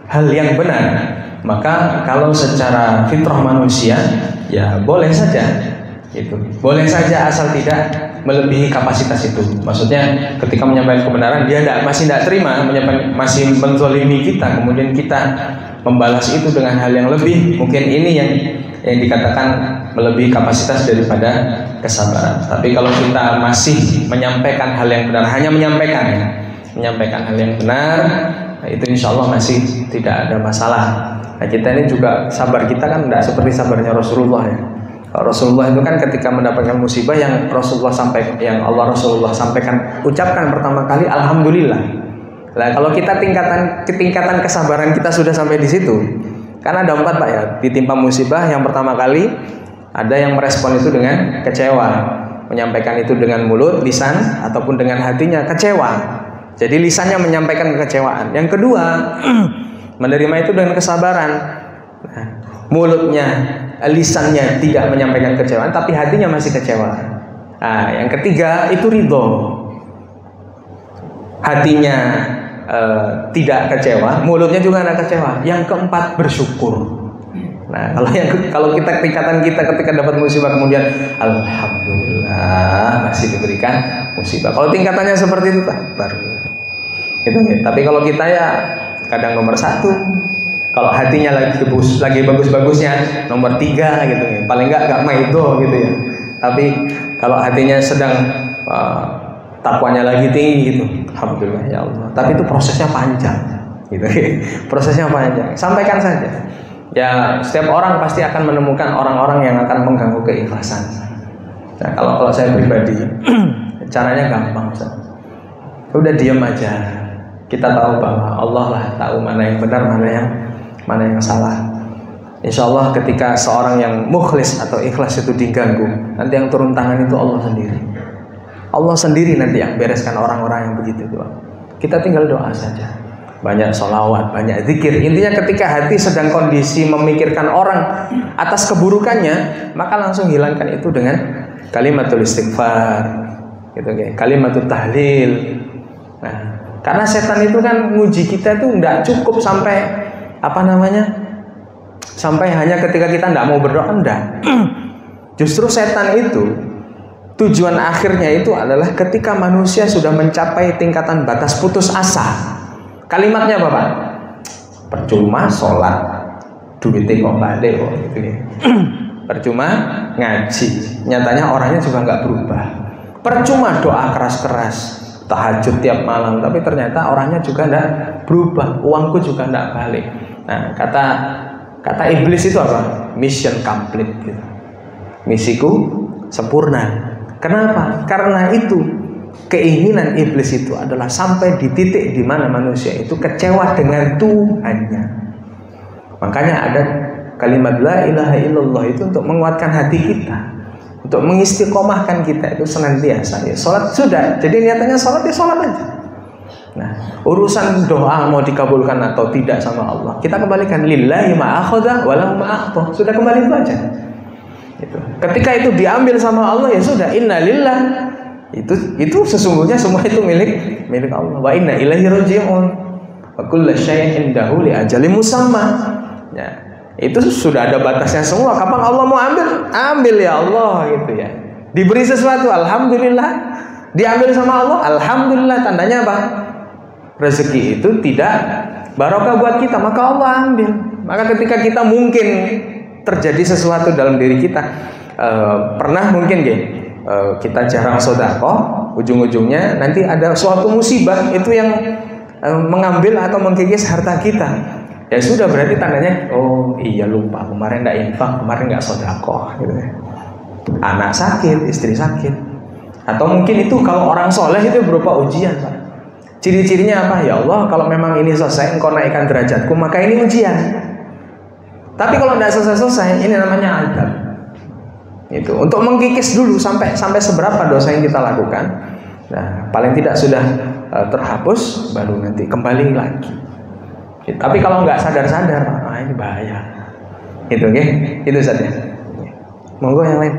hal yang benar, maka kalau secara fitrah manusia, ya boleh saja, gitu. Boleh saja asal tidak melebihi kapasitas itu. Maksudnya ketika menyampaikan kebenaran dia masih tidak terima, masih menzalimi kita, kemudian kita membalas itu dengan hal yang lebih, mungkin ini yang dikatakan melebihi kapasitas daripada kesabaran. Tapi kalau kita masih menyampaikan hal yang benar, hanya menyampaikan hal yang benar, nah itu insya Allah masih tidak ada masalah. Nah, kita ini juga sabar kita kan tidak seperti sabarnya Rasulullah ya. Rasulullah itu kan ketika mendapatkan musibah yang Allah Rasulullah sampaikan, ucapkan pertama kali alhamdulillah. Nah, kalau kita tingkatan kesabaran kita sudah sampai di situ, karena ada 4 Pak ya, ditimpa musibah yang pertama kali ada yang merespon itu dengan kecewa, menyampaikan itu dengan mulut, lisan ataupun dengan hatinya kecewa. Jadi lisannya menyampaikan kekecewaan. Yang kedua, menerima itu dengan kesabaran. Nah, mulutnya, lisannya tidak menyampaikan kecewaan, tapi hatinya masih kecewa. Nah, yang ketiga itu ridho. Hatinya tidak kecewa, mulutnya juga tidak kecewa. Yang keempat bersyukur. Nah, kalau kita tingkatan kita ketika dapat musibah kemudian alhamdulillah masih diberikan musibah. Kalau tingkatannya seperti itu baru. Gitu ya. Tapi kalau kita ya kadang nomor 1. Kalau hatinya lagi bagus-bagusnya nomor 3 gitu ya. Paling enggak maido gitu ya. Tapi kalau hatinya sedang takwanya lagi tinggi gitu, alhamdulillah ya Allah. Tapi itu prosesnya panjang gitu. Prosesnya panjang. Sampaikan saja. Ya, setiap orang pasti akan menemukan orang-orang yang akan mengganggu keikhlasan. Nah, kalau saya pribadi caranya gampang, Ustaz. Udah diam aja. Kita tahu bahwa Allah lah tahu mana yang benar, mana yang salah. Insya Allah ketika seorang yang mukhlis atau ikhlas itu diganggu, nanti yang turun tangan itu Allah sendiri. Allah sendiri nanti yang bereskan orang-orang yang begitu doa. Kita tinggal doa saja. Banyak sholawat, banyak zikir. Intinya ketika hati sedang kondisi memikirkan orang atas keburukannya, maka langsung hilangkan itu dengan kalimatul istighfar, gitu, kalimatul tahlil. Nah, karena setan itu kan nguji kita itu nggak cukup sampai sampai hanya ketika kita nggak mau berdoa, enggak. Justru setan itu tujuan akhirnya itu adalah ketika manusia sudah mencapai tingkatan batas putus asa. Kalimatnya apa Pak? Percuma sholat, duitnya kok bade kok gitu ya. Percuma ngaji, nyatanya orangnya juga nggak berubah. Percuma doa keras-keras, tahajud tiap malam, tapi ternyata orangnya juga nggak berubah. Uangku juga nggak balik. Nah, kata iblis itu apa? Mission complete gitu. Misiku sempurna. Kenapa? Karena itu keinginan iblis itu adalah sampai di titik di mana manusia itu kecewa dengan Tuhannya. Makanya ada kalimat la ilaha illallah itu untuk menguatkan hati kita, untuk mengistiqomahkan kita itu senantiasa. Ya, sholat sudah, jadi niatannya sholat ya sholat aja. Nah, urusan doa mau dikabulkan atau tidak sama Allah, kita kembalikan lillahi ma akhadha wa lahu ma a'ta. Sudah kembali itu aja. Itu. Ketika itu diambil sama Allah ya sudah, innalillah. Itu sesungguhnya semua itu milik Allah. Wa inna ilaihi raji'un. Wa kullu syai'in indahu li ajalin musamma. Ya, itu sudah ada batasnya semua. Kapan Allah mau ambil ya Allah gitu ya. Diberi sesuatu alhamdulillah, diambil sama Allah alhamdulillah, tandanya apa? Rezeki itu tidak barokah buat kita, maka Allah ambil. Maka ketika kita mungkin terjadi sesuatu dalam diri kita, pernah mungkin kita jarang sedekah, ujung-ujungnya nanti ada suatu musibah itu yang mengambil atau menggigis harta kita. Ya sudah, berarti tandanya oh iya lupa kemarin nggak infak, kemarin nggak sedekah gitu ya. Anak sakit, istri sakit, atau mungkin itu kalau orang soleh itu berupa ujian, Pak. Ciri-cirinya apa? Ya Allah, kalau memang ini selesai engkau naikkan derajatku, maka ini ujian. Tapi kalau tidak selesai-selesai, ini namanya adab. Itu untuk mengkikis dulu sampai seberapa dosa yang kita lakukan. Nah, paling tidak sudah terhapus, baru nanti kembali lagi. Tapi kalau nggak sadar-sadar, ini bahaya. Itu, itu saja. Monggo yang lain.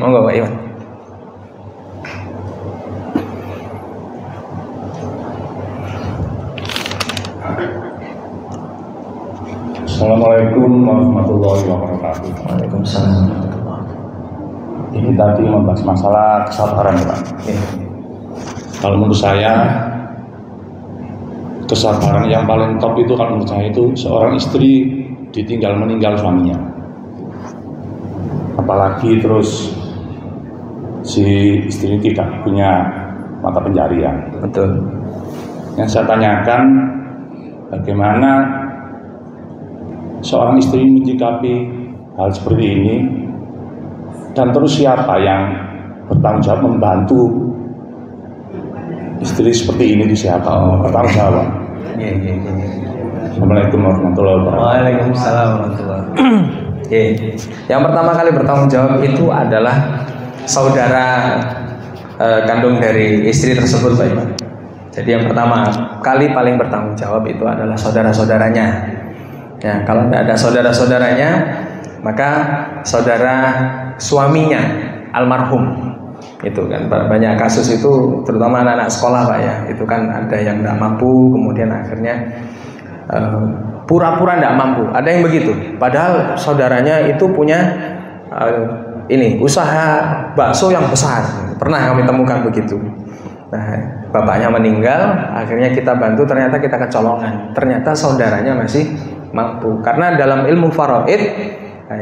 Monggo Pak Iwan. Assalamualaikum warahmatullahi wabarakatuh. Waalaikumsalam warahmatullahi wabarakatuh. Ini tadi membahas masalah kesabaran, Pak. Kalau menurut saya, kesabaran yang paling top itu kalau menurut saya itu seorang istri meninggal suaminya. Apalagi terus si istri tidak punya mata pencarian. Betul. Yang saya tanyakan, bagaimana seorang istri menyikapi hal seperti ini, dan terus siapa yang bertanggung jawab membantu istri seperti ini itu siapa? Bertanggung jawab. Assalamualaikum warahmatullahi wabarakatuh. Waalaikumsalam warahmatullahi wabarakatuh. Yang pertama kali bertanggung jawab itu adalah saudara kandung dari istri tersebut, Pak Iman. Jadi yang pertama kali paling bertanggung jawab itu adalah saudara-saudaranya. Ya, kalau tidak ada saudara-saudaranya, maka saudara suaminya almarhum. Itu kan banyak kasus itu, terutama anak-anak sekolah, Pak ya. Itu kan ada yang tidak mampu, kemudian akhirnya pura-pura tidak mampu. Ada yang begitu. Padahal saudaranya itu punya usaha bakso yang besar. Pernah kami temukan begitu. Nah, bapaknya meninggal, akhirnya kita bantu, ternyata kita kecolongan. Ternyata saudaranya masih mampu. Karena dalam ilmu faraid,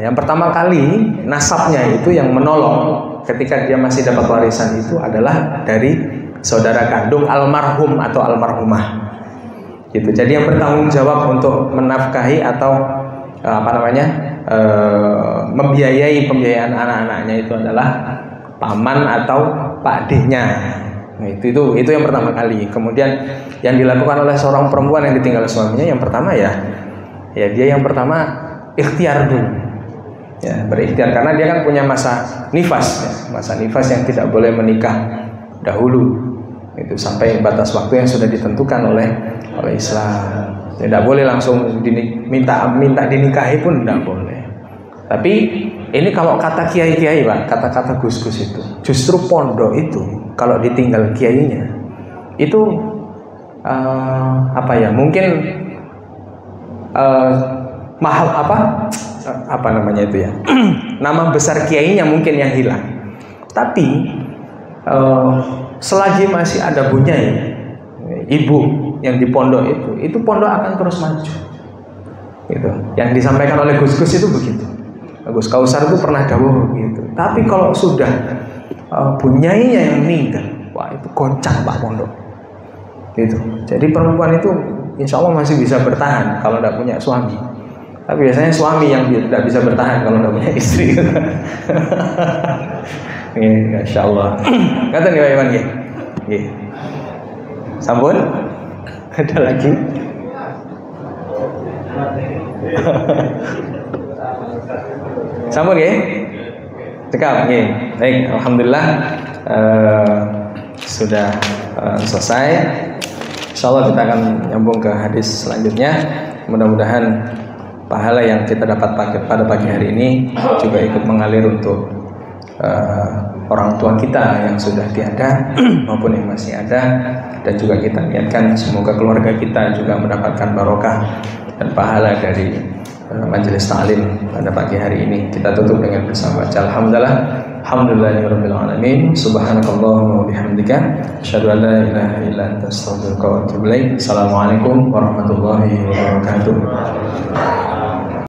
yang pertama kali nasabnya itu yang menolong ketika dia masih dapat warisan itu adalah dari saudara kandung almarhum atau almarhumah. Gitu. Jadi yang bertanggung jawab untuk menafkahi atau membiayai pembiayaan anak-anaknya itu adalah paman atau pakdehnya. Nah, itu yang pertama kali. Kemudian yang dilakukan oleh seorang perempuan yang ditinggal suaminya, yang pertama ya dia yang pertama ikhtiar dulu. Ya, berikhtiar, karena dia kan punya masa nifas, masa nifas yang tidak boleh menikah dahulu. Itu sampai batas waktu yang sudah ditentukan oleh Islam. Tidak boleh langsung minta dinikahi pun tidak boleh. Tapi ini kalau kata kiai-kiai, Pak, kata-kata gus-gus itu, justru pondok itu kalau ditinggal kiainya itu mungkin mahal apa namanya itu ya, nama besar kiainya mungkin yang hilang. Tapi selagi masih ada bunyai ibu yang di pondok itu pondok akan terus maju. Gitu. Yang disampaikan oleh Gus-Gus itu begitu. Gus Kausar itu pernah dawuh gitu. Tapi kalau sudah bunyainya yang meninggal, wah itu goncang Pak pondok. Gitu. Jadi perempuan itu insya Allah masih bisa bertahan kalau tidak punya suami. Tapi biasanya suami yang tidak bisa bertahan kalau tidak punya istri. Insya Allah. Kata nih Pak Iwan, sampun? Ada lagi? Sampun ya? Cekap, baik. Alhamdulillah sudah selesai. Insya Allah kita akan nyambung ke hadis selanjutnya. Mudah-mudahan pahala yang kita dapat pada pagi hari ini juga ikut mengalir untuk orang tua kita yang sudah tiada maupun yang masih ada, dan juga kita niatkan semoga keluarga kita juga mendapatkan barokah dan pahala dari majelis ta'lim pada pagi hari ini. Kita tutup dengan bersama baca alhamdulillahirabbil alamin, subhanakallahumma wa bihamdika asyhadu an la ilaha illa anta astaghfiruka wa atubu ilaik. Assalamualaikum warahmatullahi wabarakatuh.